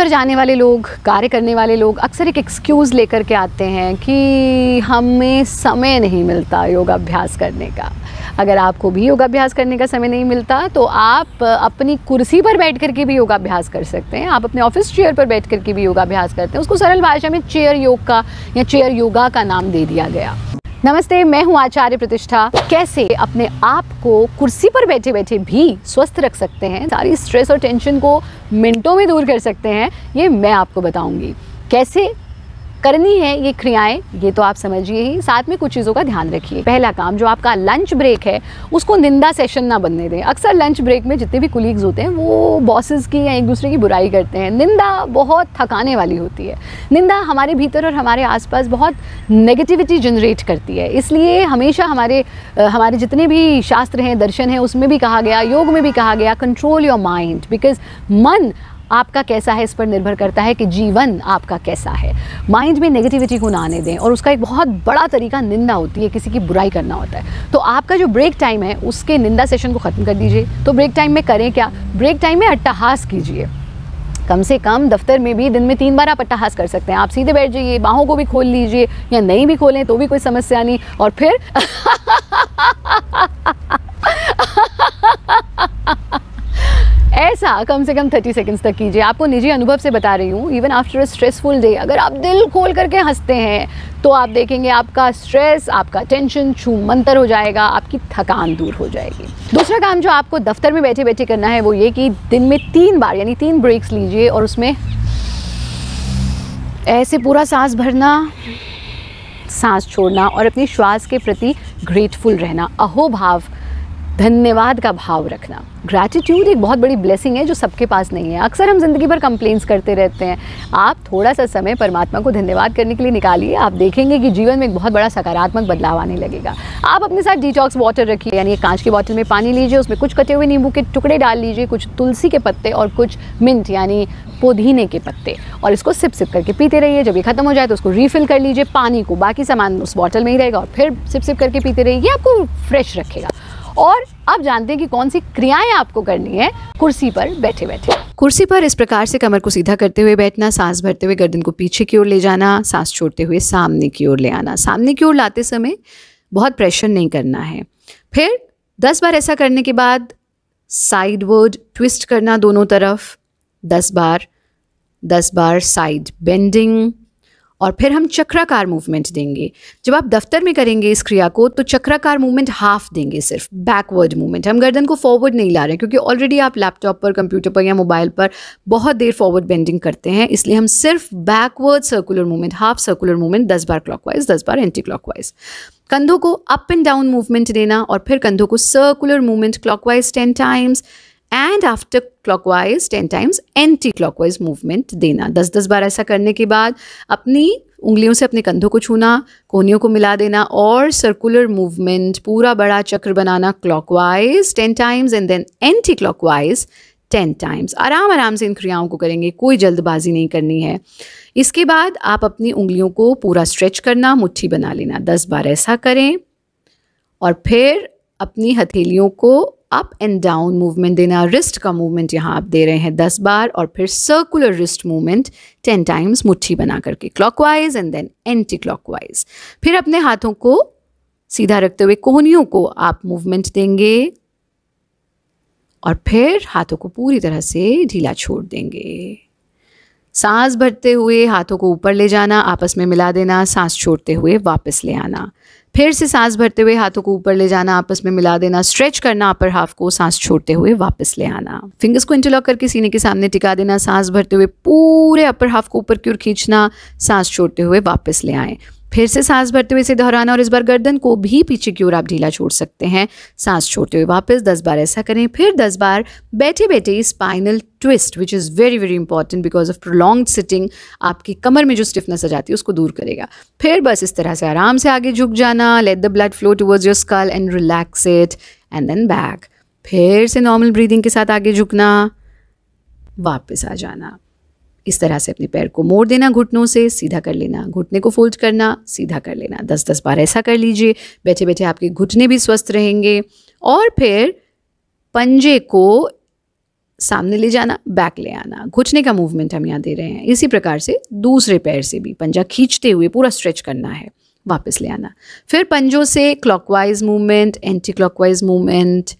दफ्तर जाने वाले लोग, कार्य करने वाले लोग अक्सर एक एक्सक्यूज़ लेकर के आते हैं कि हमें समय नहीं मिलता योगाभ्यास करने का। अगर आपको भी योगाभ्यास करने का समय नहीं मिलता तो आप अपनी कुर्सी पर बैठ कर के भी योगाभ्यास कर सकते हैं। आप अपने ऑफिस चेयर पर बैठ कर के भी योगाभ्यास करते हैं। उसको सरल भाषा में चेयर योग का या चेयर योगा का नाम दे दिया गया। नमस्ते, मैं हूँ आचार्य प्रतिष्ठा। कैसे अपने आप को कुर्सी पर बैठे बैठे भी स्वस्थ रख सकते हैं, सारी स्ट्रेस और टेंशन को मिनटों में दूर कर सकते हैं, ये मैं आपको बताऊंगी। कैसे करनी है ये क्रियाएं, ये तो आप समझिए ही, साथ में कुछ चीज़ों का ध्यान रखिए। पहला काम, जो आपका लंच ब्रेक है उसको निंदा सेशन ना बनने दें। अक्सर लंच ब्रेक में जितने भी कुलीग्स होते हैं वो बॉसेस की या एक दूसरे की बुराई करते हैं। निंदा बहुत थकाने वाली होती है। निंदा हमारे भीतर और हमारे आसपास बहुत नेगेटिविटी जनरेट करती है। इसलिए हमेशा हमारे जितने भी शास्त्र हैं, दर्शन हैं, उसमें भी कहा गया, योग में भी कहा गया, कंट्रोल योर माइंड, बिकॉज मन आपका कैसा है इस पर निर्भर करता है कि जीवन आपका कैसा है। माइंड में नेगेटिविटी को ना आने दें, और उसका एक बहुत बड़ा तरीका निंदा होती है, किसी की बुराई करना होता है। तो आपका जो ब्रेक टाइम है उसके निंदा सेशन को ख़त्म कर दीजिए। तो ब्रेक टाइम में करें क्या? ब्रेक टाइम में अट्टहास कीजिए। कम से कम दफ्तर में भी दिन में 3 बार आप अट्टहास कर सकते हैं। आप सीधे बैठ जाइए, बाहों को भी खोल लीजिए, या नहीं भी खोलें तो भी कोई समस्या नहीं, और फिर ऐसा कम से कम 30 सेकंड्स तक कीजिए। आपको निजी अनुभव से बता रही हूँ, even after a stressful day अगर आप दिल खोल करके हंसते हैं तो आप देखेंगे आपका स्ट्रेस, आपका टेंशन छूमंतर हो जाएगा, आपकी थकान दूर हो जाएगी। दूसरा काम जो आपको दफ्तर में बैठे बैठे करना है वो ये कि दिन में 3 बार यानी 3 ब्रेक्स लीजिए, और उसमें ऐसे पूरा सांस भरना, सांस छोड़ना, और अपनी श्वास के प्रति ग्रेटफुल रहना, अहोभाव, धन्यवाद का भाव रखना। ग्रैटिट्यूड एक बहुत बड़ी ब्लेसिंग है जो सबके पास नहीं है। अक्सर हम ज़िंदगी भर कंप्लेंट्स करते रहते हैं। आप थोड़ा सा समय परमात्मा को धन्यवाद करने के लिए निकालिए, आप देखेंगे कि जीवन में एक बहुत बड़ा सकारात्मक बदलाव आने लगेगा। आप अपने साथ डिटॉक्स वाटर रखिए, यानी एक कांच की बोतल में पानी लीजिए, उसमें कुछ कटे हुए नींबू के टुकड़े डाल लीजिए, कुछ तुलसी के पत्ते और कुछ मिंट यानी पुदीने के पत्ते, और इसको सिप सिप करके पीते रहिए। जब ये खत्म हो जाए तो उसको रीफिल कर लीजिए पानी को, बाकी सामान उस बॉटल में ही रहेगा, और फिर सिप सिप करके पीते रहिए। ये आपको फ्रेश रखेगा। और आप जानते हैं कि कौन सी क्रियाएं आपको करनी है कुर्सी पर बैठे बैठे। कुर्सी पर इस प्रकार से कमर को सीधा करते हुए बैठना, सांस भरते हुए गर्दन को पीछे की ओर ले जाना, सांस छोड़ते हुए सामने की ओर ले आना। सामने की ओर लाते समय बहुत प्रेशर नहीं करना है। फिर 10 बार ऐसा करने के बाद साइडवर्ड ट्विस्ट करना दोनों तरफ 10 बार साइड बेंडिंग, और फिर हम चक्राकार मूवमेंट देंगे। जब आप दफ्तर में करेंगे इस क्रिया को तो चक्राकार मूवमेंट हाफ देंगे, सिर्फ बैकवर्ड मूवमेंट। हम गर्दन को फॉरवर्ड नहीं ला रहे क्योंकि ऑलरेडी आप लैपटॉप पर, कंप्यूटर पर या मोबाइल पर बहुत देर फॉरवर्ड बेंडिंग करते हैं, इसलिए हम सिर्फ backward circular movement, half circular movement 10 बार क्लॉकवाइज, 10 बार एंटी क्लॉकवाइज। कंधों को अप एंड डाउन मूवमेंट देना, और फिर कंधों को circular movement clockwise 10 times, and after clockwise 10 times anti clockwise movement देना। 10-10 बार ऐसा करने के बाद अपनी उंगलियों से अपने कंधों को छूना, कोहनियों को मिला देना, और सर्कुलर मूवमेंट पूरा बड़ा चक्र बनाना clockwise 10 times and then anti clockwise 10 times. आराम आराम से इन क्रियाओं को करेंगे, कोई जल्दबाजी नहीं करनी है। इसके बाद आप अपनी उंगलियों को पूरा स्ट्रेच करना, मुट्ठी बना लेना, 10 बार ऐसा करें, और फिर अपनी हथेलियों को अप एंड डाउन मूवमेंट देना। रिस्ट का मूवमेंट यहाँ आप दे रहे हैं 10 बार, और फिर सर्कुलर रिस्ट मूवमेंट 10 टाइम्स मुट्ठी बना करके clockwise and then anti clockwise. फिर अपने हाथों को सीधा रखते हुए कोहनियों को आप मूवमेंट देंगे, और फिर हाथों को पूरी तरह से ढीला छोड़ देंगे। सांस भरते हुए हाथों को ऊपर ले जाना, आपस में मिला देना, सांस छोड़ते हुए वापस ले आना। फिर से सांस भरते हुए हाथों को ऊपर ले जाना, आपस में मिला देना, स्ट्रेच करना अपर हाफ को, सांस छोड़ते हुए वापस ले आना। फिंगर्स को इंटरलॉक करके सीने के सामने टिका देना, सांस भरते हुए पूरे अपर हाफ को ऊपर की ओर खींचना, सांस छोड़ते हुए वापस ले आएं। फिर से सांस भरते हुए इसे दोहराना, और इस बार गर्दन को भी पीछे की ओर आप ढीला छोड़ सकते हैं, सांस छोड़ते हुए वापस 10 बार ऐसा करें। फिर 10 बार बैठे बैठे spinal twist, which is very very important because of prolonged sitting, आपकी कमर में जो स्टिफनेस आ जाती है उसको दूर करेगा। फिर बस इस तरह से आराम से आगे झुक जाना, let the blood flow towards your skull and relax it, and then back. फिर से नॉर्मल ब्रीदिंग के साथ आगे झुकना, वापस आ जाना। इस तरह से अपने पैर को मोड़ देना, घुटनों से सीधा कर लेना, घुटने को फोल्ड करना, सीधा कर लेना। 10-10 बार ऐसा कर लीजिए। बैठे बैठे आपके घुटने भी स्वस्थ रहेंगे। और फिर पंजे को सामने ले जाना, बैक ले आना, घुटने का मूवमेंट हम यहाँ दे रहे हैं। इसी प्रकार से दूसरे पैर से भी पंजा खींचते हुए पूरा स्ट्रेच करना है, वापस ले आना। फिर पंजों से clockwise movement, anti clockwise movement,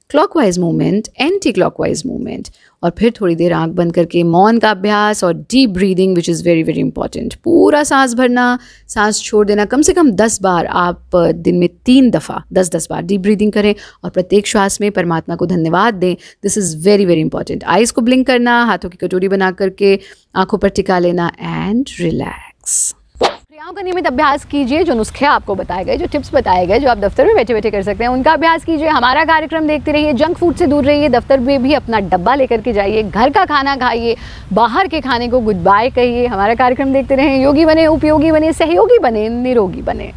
clockwise movement, anti clockwise movement, और फिर थोड़ी देर आंख बंद करके मौन का अभ्यास और deep breathing, which is very very important. पूरा सांस भरना, सांस छोड़ देना। कम से कम 10 बार, आप दिन में 3 दफ़ा 10-10 बार डीप ब्रीदिंग करें और प्रत्येक श्वास में परमात्मा को धन्यवाद दें। This is very very important. Eyes को ब्लिंक करना, हाथों की कटोरी बना करके आंखों पर टिका लेना एंड रिलैक्स। क्रियाओं का नियमित अभ्यास कीजिए। जो नुस्खे आपको बताए गए, जो टिप्स बताए गए, जो आप दफ्तर में बैठे बैठे कर सकते हैं, उनका अभ्यास कीजिए। हमारा कार्यक्रम देखते रहिए, जंक फूड से दूर रहिए, दफ्तर में भी अपना डब्बा लेकर के जाइए, घर का खाना खाइए, बाहर के खाने को गुड बाय कहिए। हमारा कार्यक्रम देखते रहें, योगी बने, उपयोगी बने, सहयोगी बने, निरोगी बने।